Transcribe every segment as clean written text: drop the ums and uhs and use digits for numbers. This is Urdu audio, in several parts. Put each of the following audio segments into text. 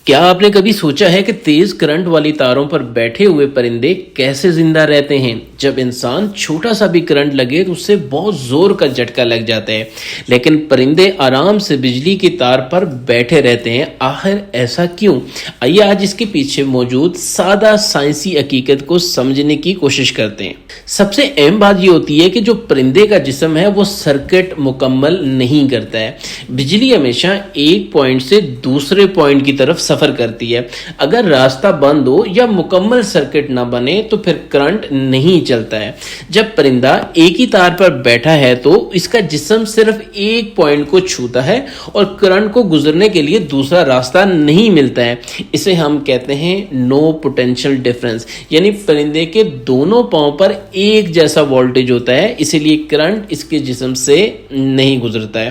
کیا آپ نے کبھی سوچا ہے کہ تیز کرنٹ والی تاروں پر بیٹھے ہوئے پرندے کیسے زندہ رہتے ہیں؟ جب انسان چھوٹا سا بھی کرنٹ لگے تو اس سے بہت زور کا جھٹکا لگ جاتا ہے، لیکن پرندے آرام سے بجلی کی تار پر بیٹھے رہتے ہیں۔ آخر ایسا کیوں؟ آئیے آج اس کے پیچھے موجود سادہ سائنسی حقیقت کو سمجھنے کی کوشش کرتے ہیں۔ سب سے اہم بات یہ ہوتی ہے کہ جو پرندے کا جسم ہے وہ سرکٹ مکمل نہیں کرتا ہے۔ بجلی ہمیشہ ایک پوائنٹ سے دوسرے پوائنٹ کی طرف سفر کرتی ہے۔ اگر راستہ بند ہو یا مکمل سرکٹ نہ بنے تو پھر کرنٹ نہیں چلتا ہے۔ جب پرندہ ایک ہی تار پر بیٹھا ہے تو اس کا جسم صرف ایک پوائنٹ کو چھوتا ہے اور کرنٹ کو گزرنے کے لیے دوسرا راستہ نہیں ملتا ہے۔ اسے ہم کہتے ہیں نو پوٹینشیل ڈفرنس، یعنی پرندے کے دونوں پاؤں پر ایک جیسا وولٹیج ہوتا ہے، اسی لیے کرنٹ اس کے جسم سے نہیں گزرتا ہے۔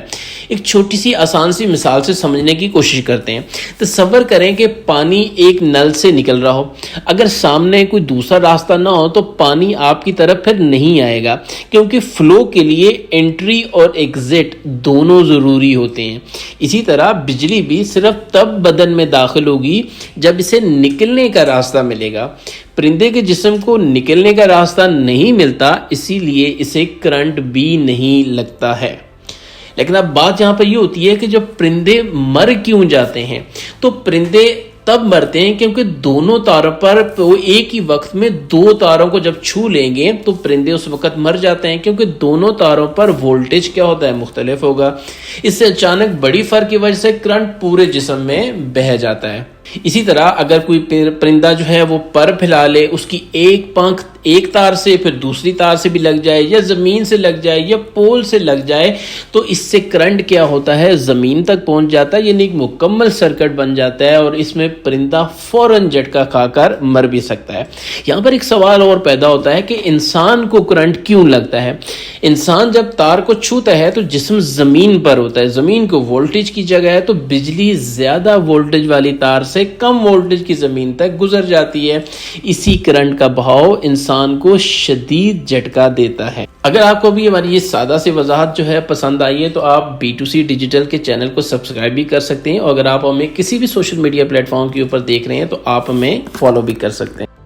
ایک چھوٹی سی آسان سی مثال سے سمجھنے کی کوشش کرتے ہیں۔ تصور کریں کہ پانی ایک نل سے نکل رہا ہو۔ اگر سامنے کوئی دوسرا راستہ نہ ہو تو پانی آپ کی طرف پھر نہیں آئے گا، کیونکہ فلو کے لیے انٹری اور ایگزٹ دونوں ضروری ہوتے ہیں۔ اسی طرح بجلی بھی صرف تب بدن میں داخل ہوگی جب اسے نکلنے کا راستہ ملے گا۔ پرندے کے جسم کو نکلنے کا راستہ نہیں ملتا، اسی لیے اسے کرنٹ بھی نہیں لگتا ہے۔ لیکن اب بات یہاں پر یہ ہوتی ہے کہ جب پرندے مر کیوں جاتے ہیں؟ تو پرندے تب مرتے ہیں کیونکہ دونوں تاروں پر وہ ایک ہی وقت میں دو تاروں کو جب چھو لیں گے تو پرندے اس وقت مر جاتے ہیں، کیونکہ دونوں تاروں پر وولٹیج کیا ہوتا ہے؟ مختلف ہوگا۔ اس سے اچانک بڑی فرق کی وجہ سے کرنٹ پورے جسم میں بہہ جاتا ہے۔ اسی طرح اگر کوئی پرندہ جو ہے وہ پر پھیلا لے، اس کی ایک پنکھ ایک تار سے پھر دوسری تار سے بھی لگ جائے، یا زمین سے لگ جائے یا پول سے لگ جائے، تو اس سے کرنٹ کیا ہوتا ہے؟ زمین تک پہنچ جاتا ہے، یعنی ایک مکمل سرکٹ بن جاتا ہے اور اس میں پرندہ فوراً جھٹکا کھا کر مر بھی سکتا ہے۔ یہاں پر ایک سوال اور پیدا ہوتا ہے کہ انسان کو کرنٹ کیوں لگتا ہے؟ انسان جب تار کو چھوتا ہے تو جسم زمین پر ہوتا ہے، زمین کو وولٹیج کی جگہ ہے، تو بجلی زیادہ وولٹیج والی تار سے کم وولٹیج کی زمین تک گزر جاتی ہے۔ اسی کرنٹ کا بہاؤ انسان کو شدید جھٹکا دیتا ہے۔ اگر آپ کو بھی ہماری یہ سادہ سی وضاحت جو ہے پسند آئی ہے تو آپ B2C ڈیجیٹل کے چینل کو سبسکرائب بھی کر سکتے ہیں، اور اگر آپ ہمیں کسی بھی سوشل میڈیا پلیٹ فارم کے اوپر دیکھ رہے ہیں تو آپ ہمیں فالو بھی کر سکتے ہیں۔